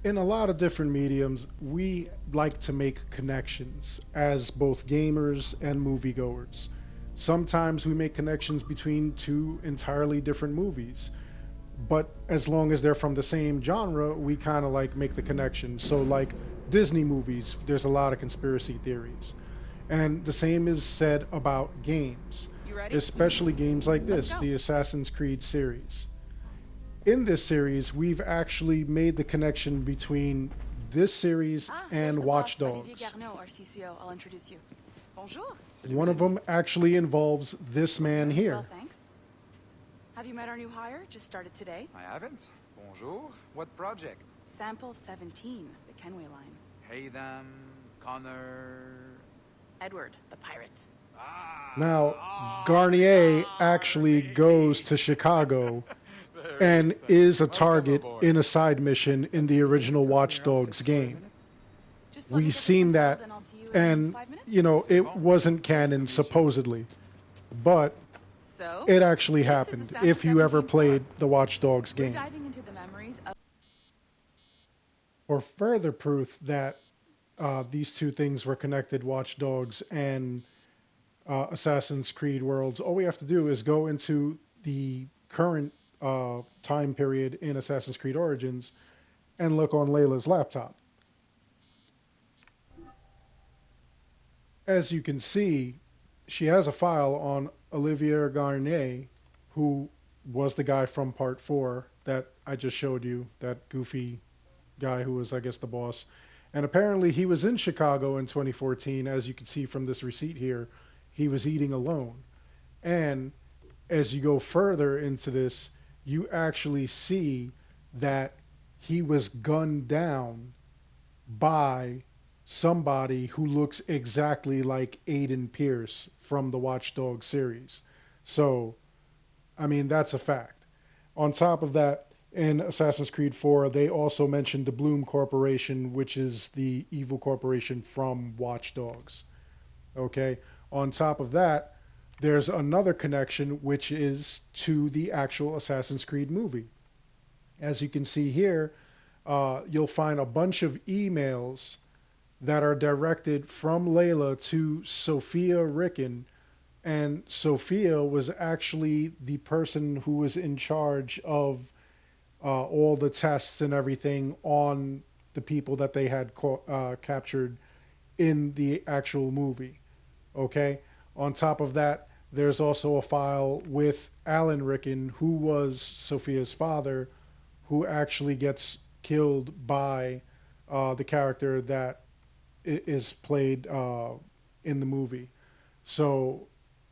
in a lot of different mediums, we like to make connections as both gamers and moviegoers. Sometimes we make connections between two entirely different movies, but as long as they're from the same genre, we kind of like make the connection. So, like Disney movies, there's a lot of conspiracy theories. And the same is said about games, You ready? especially games like Let's this, go. the Assassin's Creed series. In this series, we've actually made the connection between this series There's and the Watch boss, Olivier Dogs. Garneau, our CCO. I'll introduce you. Bonjour. One of them actually involves this man here. Well, thanks. Have you met our new hire? Just started today. I haven't. Bonjour. What project? Sample 17, the Kenway line. Hey them, Connor. Edward, the pirate. Now, Garnier actually goes to Chicago and is a target in a side mission in the original Watch Dogs game. Just let me We've get this seen one that, settled and I'll see you in and 5 minutes. you know, it wasn't canon supposedly, but So, it actually this is happened the Sample if you ever 17 played the Watch Dogs we're game. diving into the memories of For further proof that these two things were connected, Watch Dogs and Assassin's Creed worlds, all we have to do is go into the current time period in Assassin's Creed Origins and look on Layla's laptop. As you can see, she has a file on Olivier Garnier, who was the guy from Part 4 that I just showed you, that goofy guy who was, I guess, the boss. And apparently he was in Chicago in 2014, as you can see from this receipt here. He was eating alone. And as you go further into this, you actually see that he was gunned down by somebody who looks exactly like Aiden Pierce from the Watch Dogs series. So, I mean, that's a fact. On top of that, in Assassin's Creed 4, they also mentioned the Bloom Corporation, which is the evil corporation from Watch Dogs. Okay? On top of that, there's another connection, which is to the actual Assassin's Creed movie. As you can see here, you'll find a bunch of emails that are directed from Layla to Sophia Ricken, and Sophia was actually the person who was in charge of all the tests and everything on the people that they had captured in the actual movie. Okay? On top of that, there's also a file with Alan Ricken, who was Sophia's father, who actually gets killed by the character that is played in the movie. So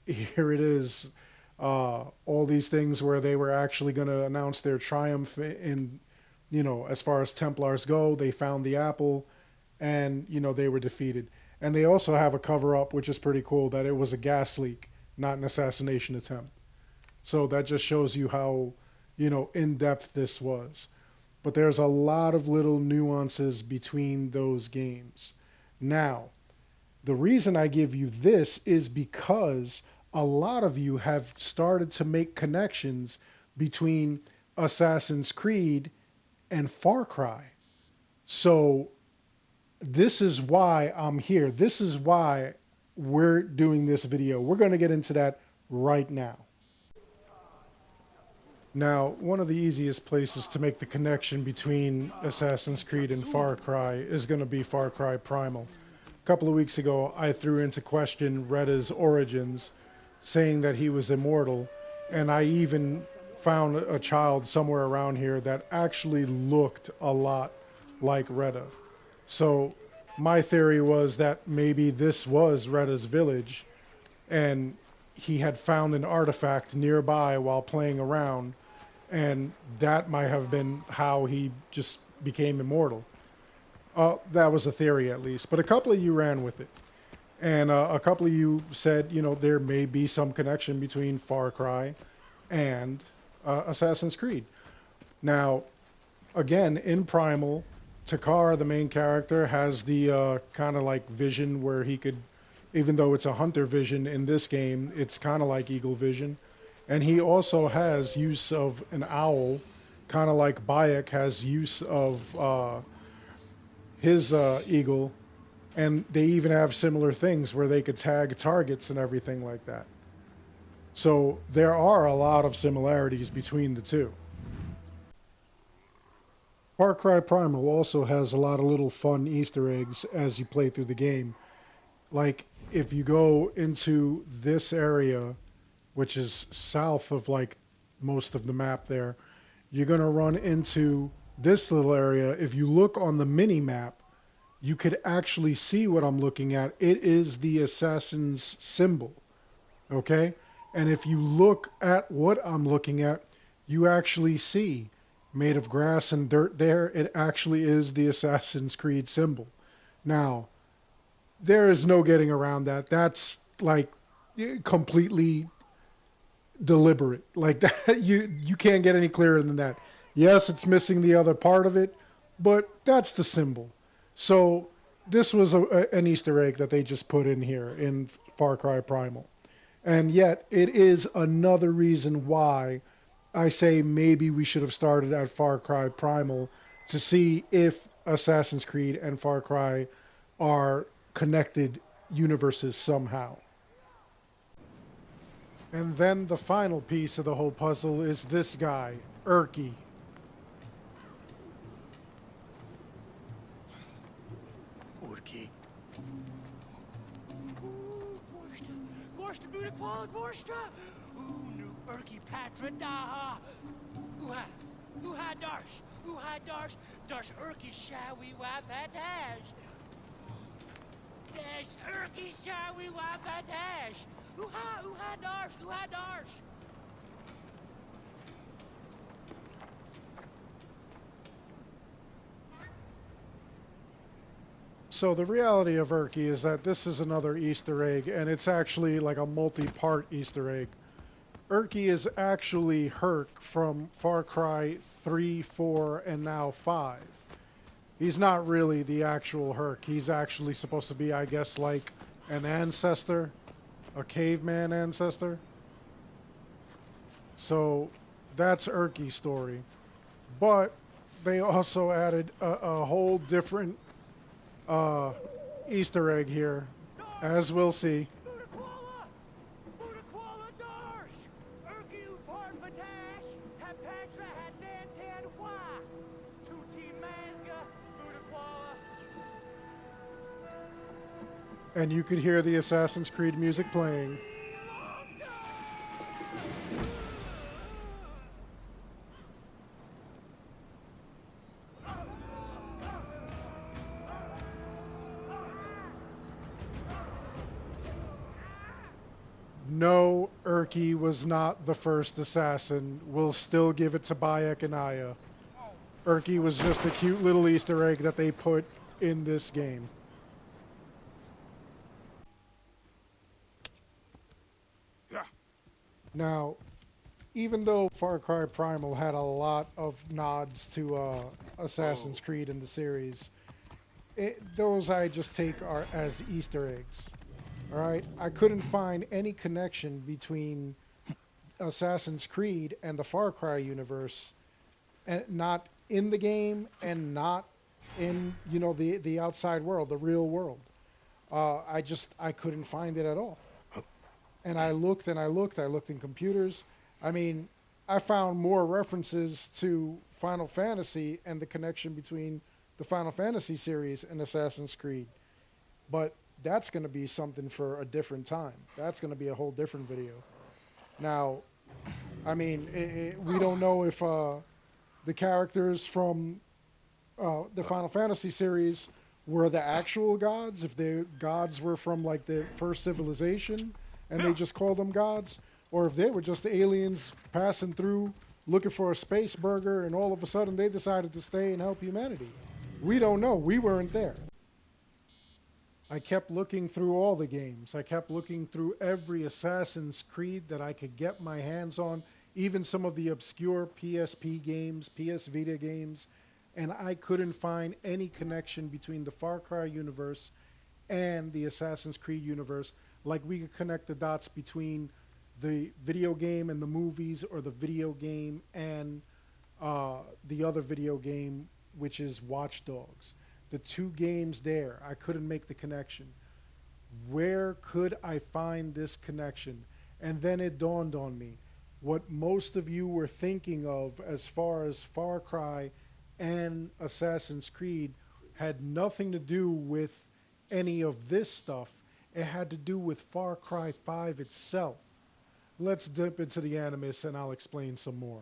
here it is, all these things where they were actually going to announce their triumph in, you know, as far as Templars go. They found the apple and, you know, they were defeated. And they also have a cover-up, which is pretty cool, that it was a gas leak, not an assassination attempt. So that just shows you how, you know, in-depth this was. But there's a lot of little nuances between those games. Now, the reason I give you this is because a lot of you have started to make connections between Assassin's Creed and FarCry. So this is why I'm here. This is why we're doing this video. We're going to get into that right now. Now, one of the easiest places to make the connection between Assassin's Creed and Far Cry is going to be Far Cry Primal. A couple of weeks ago, I threw into question Reda's origins, saying that he was immortal, and I even found a child somewhere around here that actually looked a lot like Reda. So my theory was that maybe this was Reda's village, and he had found an artifact nearby while playing around, and that might have been how he just became immortal. That was a theory, at least, but a couple of you ran with it. And a couple of you said, you know, there may be some connection between Far Cry and Assassin's Creed. Now, again, in Primal, Takar, the main character, has the kind of like vision where he could, even though it's a hunter vision in this game, it's kind of like eagle vision. And he also has use of an owl, kind of like Bayek has use of his eagle, and they even have similar things where they could tag targets and everything like that. So there are a lot of similarities between the two. Far Cry Primal also has a lot of little fun Easter eggs as you play through the game. Like if you go into this area, which is south of like most of the map there, you're going to run into this little area. If you look on the mini map, you could actually see what I'm looking at. It is the assassin's symbol. Okay? And if you look at what I'm looking at, you actually see made of grass and dirt there. It actually is the Assassin's Creed symbol. Now, there is no getting around that. That's like completely deliberate. Like that, you can't get any clearer than that. Yes, it's missing the other part of it, but that's the symbol. So this was an Easter egg that they just put in here in Far Cry Primal. And yet, it is another reason why I say maybe we should have started at Far Cry Primal to see if Assassin's Creed and Far Cry are connected universes somehow. And then the final piece of the whole puzzle is this guy, Erky. Urki. Gorsta buda kwal gorsta. Nu Urki patra daha. Uha darsh. Uha darsh. Darsh Urki shawi wapatash. Dash Urki shawi wapatash. Uha darsh. Uha darsh. So the reality of Erky is that this is another Easter egg, and it's actually like a multi-part Easter egg. Erky is actually Herc from Far Cry 3, 4, and now 5. He's not really the actual Herc. He's actually supposed to be, I guess, like an ancestor, a caveman ancestor. So that's Erky's story. But they also added a whole different Easter egg here, as we'll see. And you could hear the Assassin's Creed music playing. No, Erky was not the first assassin. We'll still give it to Bayek and Aya. Erky was just a cute little Easter egg that they put in this game. Now, even though Far Cry Primal had a lot of nods to Assassin's Creed in the series, those I just take are as Easter eggs. All right, I couldn't find any connection between Assassin's Creed and the Far Cry universe, and not in the game and not in the outside world, the real world. I couldn't find it at all. And I looked and I looked in computers. I mean, I found more references to Final Fantasy and the connection between the Final Fantasy series and Assassin's Creed. But that's going to be something for a different time. That's going to be a whole different video. Now, I mean, we don't know if the characters from the Final Fantasy series were the actual gods, if the gods were from like the first civilization and they just called them gods, or if they were just aliens passing through looking for a space burger and all of a sudden they decided to stay and help humanity. We don't know. We weren't there. I kept looking through all the games. I kept looking through every Assassin's Creed that I could get my hands on, even some of the obscure PSP games, PS Vita games, and I couldn't find any connection between the Far Cry universe and the Assassin's Creed universe, like we could connect the dots between the video game and the movies, or the video game and the other video game, which is Watch Dogs. the two games there. I couldn't make the connection. Where could I find this connection? And then it dawned on me what most of you were thinking of as far as Far Cry and Assassin's Creed had nothing to do with any of this stuff. It had to do with Far Cry 5 itself. Let's dip into the animus and I'll explain some more.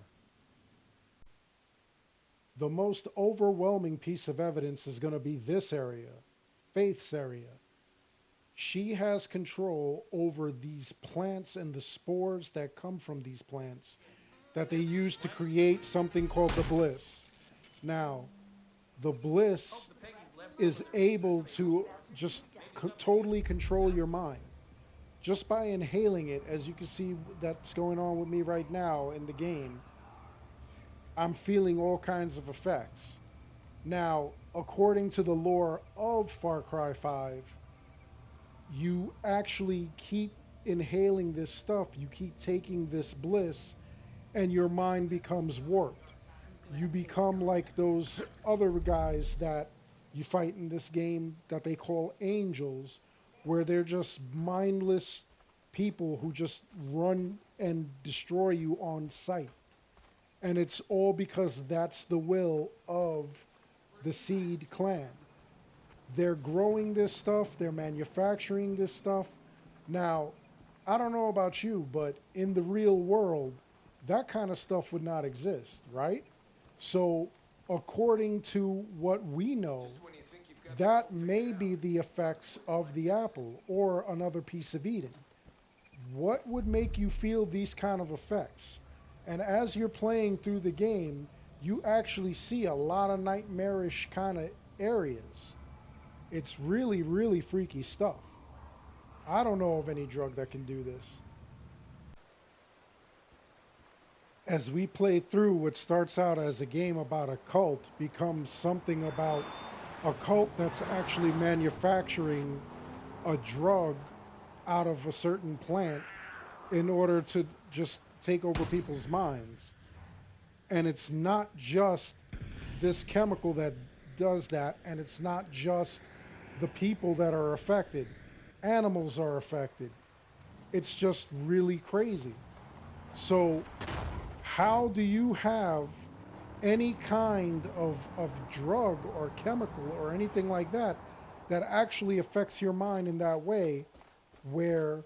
The most overwhelming piece of evidence is going to be this area, Faith's area. She has control over these plants and the spores that come from these plants that they use to create something called the bliss. Now, the bliss is able to just totally control your mind. Just by inhaling it, as you can see that's going on with me right now in the game, I'm feeling all kinds of effects. Now, according to the lore of Far Cry 5, you actually keep inhaling this stuff, you keep taking this bliss, and your mind becomes warped. You become like those other guys that you fight in this game that they call angels, where they're just mindless people who just run and destroy you on sight. And it's all because that's the will of the Seed clan. They're growing this stuff, they're manufacturing this stuff. Now, I don't know about you, but in the real world, that kind of stuff would not exist, right? So, according to what we know, that may be the effects of the apple or another piece of Eden. What would make you feel these kind of effects? And as you're playing through the game, you actually see a lot of nightmarish kind of areas. It's really, really freaky stuff. I don't know of any drug that can do this. As we play through, what starts out as a game about a cult becomes something about a cult that's actually manufacturing a drug out of a certain plant in order to just take over people's minds. And it's not just this chemical that does that, and it's not just the people that are affected. Animals are affected. It's just really crazy. So how do you have any kind of drug or chemical or anything like that that actually affects your mind in that way, where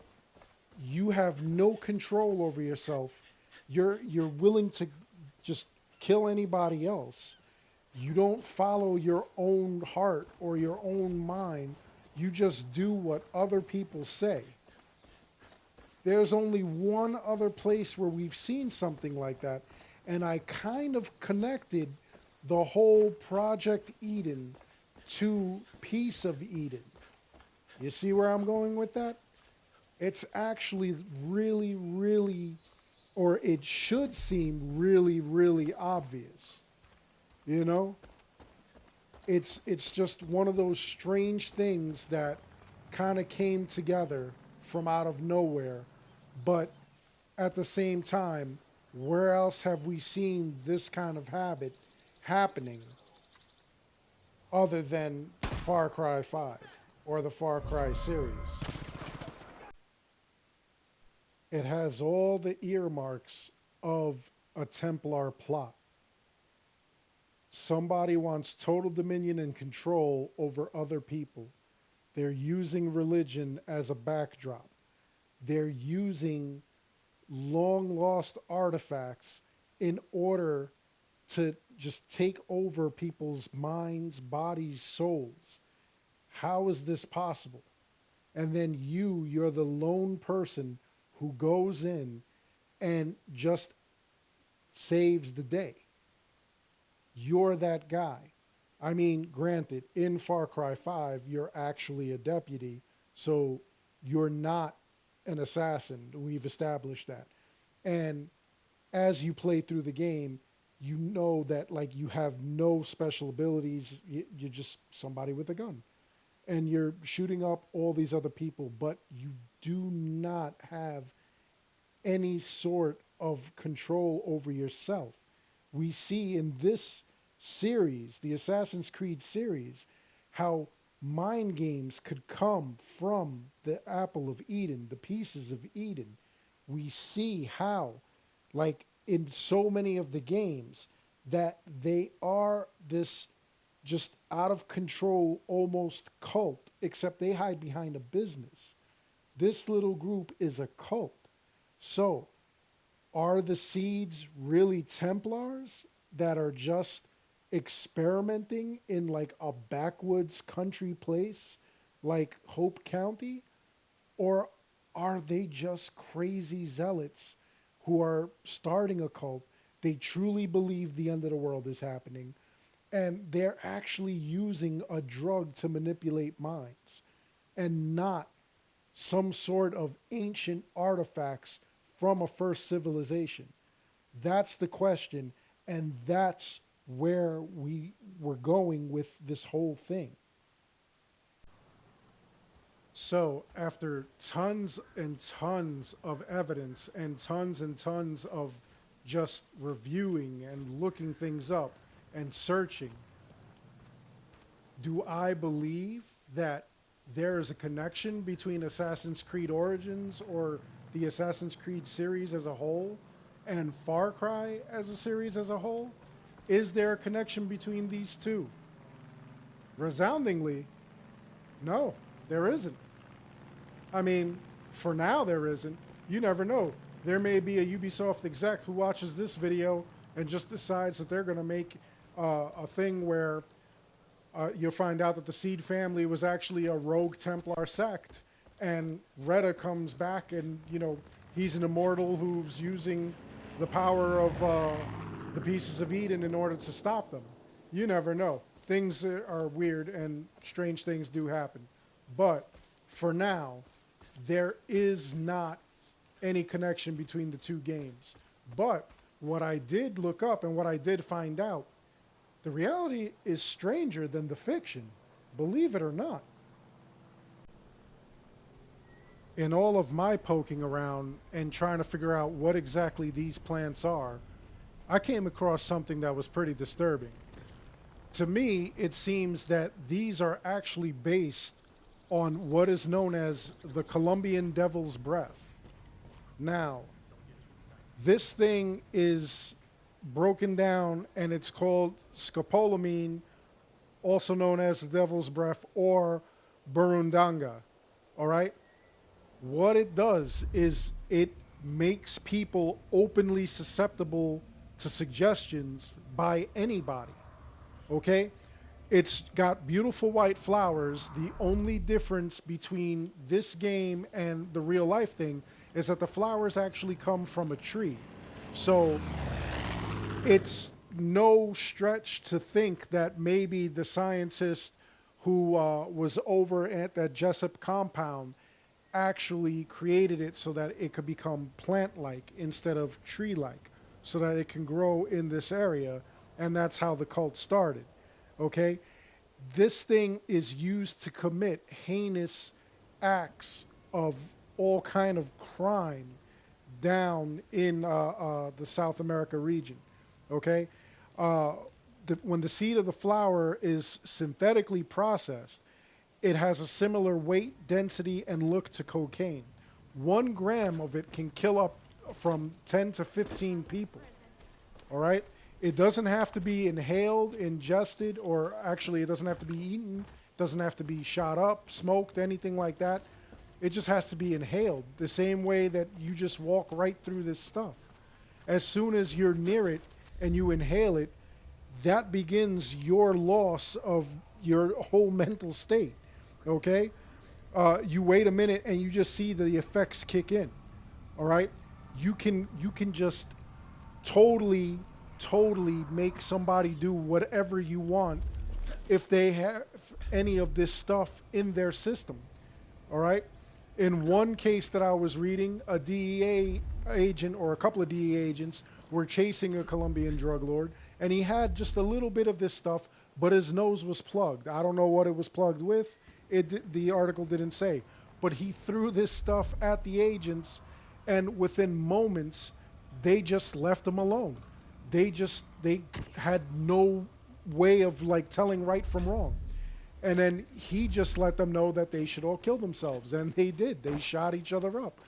you have no control over yourself? You're willing to just kill anybody else. You don't follow your own heart or your own mind. You just do what other people say. There's only one other place where we've seen something like that, and I kind of connected the whole Project Eden to Piece of Eden. You see where I'm going with that? It's actually really, really, or it should seem really, really obvious. You know? It's just one of those strange things that kind of came together from out of nowhere. But at the same time, where else have we seen this kind of habit happening other than Far Cry 5 or the Far Cry series? It has all the earmarks of a Templar plot. Somebody wants total dominion and control over other people. They're using religion as a backdrop. They're using long lost artifacts in order to just take over people's minds, bodies, souls. How is this possible? And then you're the lone person who goes in and just saves the day. You're that guy. I mean, granted, in Far Cry 5, you're actually a deputy, so you're not an assassin. We've established that. And as you play through the game, you know that, like, you have no special abilities. You're just somebody with a gun. And you're shooting up all these other people, but you do not have any sort of control over yourself. We see in this series, the Assassin's Creed series, how mind games could come from the apple of Eden, the pieces of Eden. We see how, like in so many of the games, that they are this just out of control, almost cult, except they hide behind a business. This little group is a cult. So, are the seeds really Templars that are just experimenting in like a backwoods country place like Hope County? Or are they just crazy zealots who are starting a cult? They truly believe the end of the world is happening, and they're actually using a drug to manipulate minds and not some sort of ancient artifacts from a first civilization. That's the question, and that's where we were going with this whole thing. So, after tons and tons of evidence and tons of just reviewing and looking things up and searching, do I believe that there is a connection between Assassin's Creed Origins or the Assassin's Creed series as a whole and Far Cry as a series as a whole? Is there a connection between these two? Resoundingly, no, there isn't. I mean, for now there isn't. You never know. There may be a Ubisoft exec who watches this video and just decides that they're going to make a thing where you'll find out that the Seed family was actually a rogue Templar sect, and Retta comes back and, you know, he's an immortal who's using the power of the pieces of Eden in order to stop them. You never know. Things are weird and strange things do happen. But for now, there is not any connection between the two games. But what I did look up and what I did find out, the reality is stranger than the fiction, believe it or not. In all of my poking around and trying to figure out what exactly these plants are, I came across something that was pretty disturbing. To me, it seems that these are actually based on what is known as the Colombian Devil's Breath. Now, this thing is broken down and it's called scopolamine, also known as the Devil's Breath or burundanga. All right? What it does is it makes people openly susceptible to suggestions by anybody. Okay? It's got beautiful white flowers. The only difference between this game and the real life thing is that the flowers actually come from a tree. So it's no stretch to think that maybe the scientist who was over at that Jessup compound actually created it so that it could become plant-like instead of tree-like, so that it can grow in this area, and that's how the cult started. Okay? This thing is used to commit heinous acts of all kind of crime down in the South America region. Okay? When the seed of the flower is synthetically processed, it has a similar weight, density, and look to cocaine. 1 gram of it can kill up from 10 to 15 people. All right? It doesn't have to be inhaled, ingested, or actually it doesn't have to be eaten. It doesn't have to be shot up, smoked, anything like that. It just has to be inhaled, the same way that you just walk right through this stuff. As soon as you're near it and you inhale it, that begins your loss of your whole mental state. Okay? You wait a minute and you just see the effects kick in. All right? You can just totally make somebody do whatever you want if they have any of this stuff in their system. All right? In one case that I was reading, a DEA agent or a couple of DEA agents were chasing a Colombian drug lord, and he had just a little bit of this stuff, but his nose was plugged. I don't know what it was plugged with. The article didn't say. But he threw this stuff at the agents, and within moments, they just left him alone. They had no way of like telling right from wrong. And then he just let them know that they should all kill themselves. And they did. They shot each other up.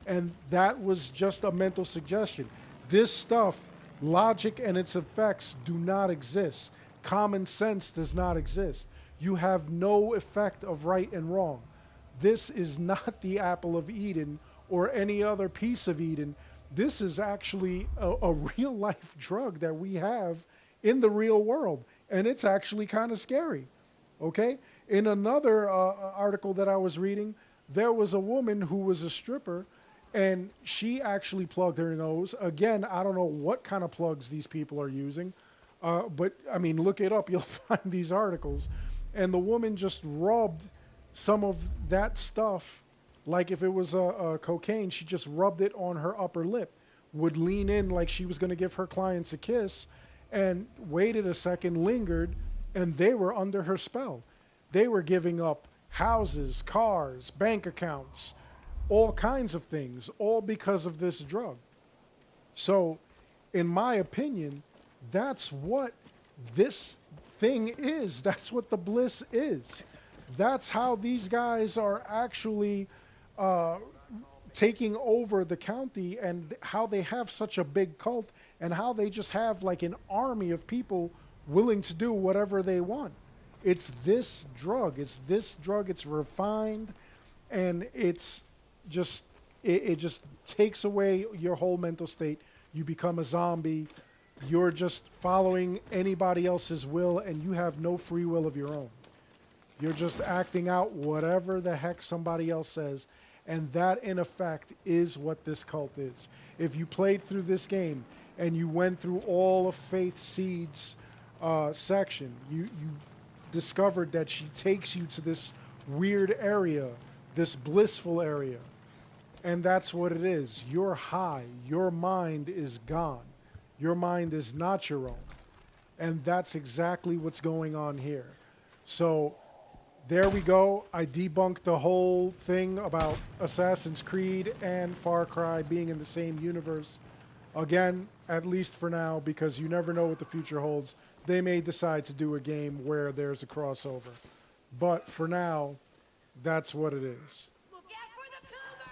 And that was just a mental suggestion. This stuff, logic and its effects do not exist. Common sense does not exist. You have no effect of right and wrong. This is not the apple of Eden or any other piece of Eden. This is actually a real life drug that we have in the real world. And it's actually kind of scary. Okay? In another article that I was reading, there was a woman who was a stripper, and she actually plugged her nose. Again, I don't know what kind of plugs these people are using, but I mean, look it up. You'll find these articles. And the woman just rubbed some of that stuff, like if it was a cocaine, she just rubbed it on her upper lip, would lean in like she was going to give her clients a kiss, and waited a second, lingered, and they were under her spell. They were giving up houses, cars, bank accounts, all kinds of things, all because of this drug. So, in my opinion, that's what this thing is. That's what the bliss is. That's how these guys are actually taking over the county, and how they have such a big cult, and how they just have like an army of people willing to do whatever they want. It's this drug. It's this drug. It's refined, and it's just it just takes away your whole mental state. You become a zombie. You're just following anybody else's will, and you have no free will of your own. You're just acting out whatever the heck somebody else says, and that in effect is what this cult is. If you played through this game and you went through all of Faith Seed's section, you discovered that she takes you to this weird area, this blissful area. And that's what it is. You're high. Your mind is gone. Your mind is not your own. And that's exactly what's going on here. So there we go. I debunked the whole thing about Assassin's Creed and Far Cry being in the same universe. Again, at least for now, because you never know what the future holds. They may decide to do a game where there's a crossover. But for now, that's what it is. Look out for the cougar!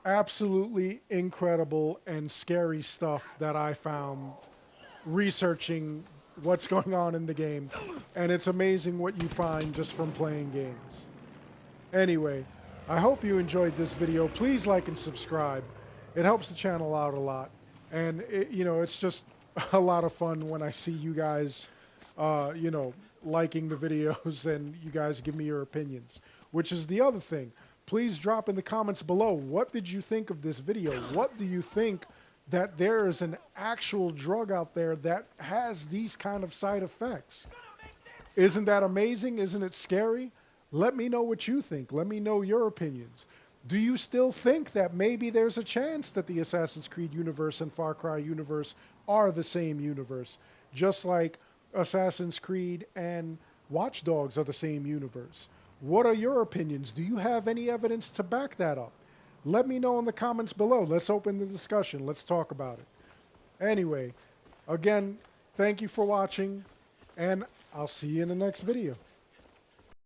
Absolutely incredible and scary stuff that I found researching what's going on in the game. And it's amazing what you find just from playing games. Anyway, I hope you enjoyed this video. Please like and subscribe. It helps the channel out a lot. And, it's just a lot of fun when I see you guys, liking the videos and you guys give me your opinions, which is the other thing. Please drop in the comments below. What did you think of this video? What do you think that there is an actual drug out there that has these kind of side effects? Isn't that amazing? Isn't it scary? Let me know what you think. Let me know your opinions. Do you still think that maybe there's a chance that the Assassin's Creed universe and Far Cry universe are the same universe, just like Assassin's Creed and Watch Dogs are the same universe? What are your opinions? Do you have any evidence to back that up? Let me know in the comments below. Let's open the discussion. Let's talk about it. Anyway, again, thank you for watching, and I'll see you in the next video.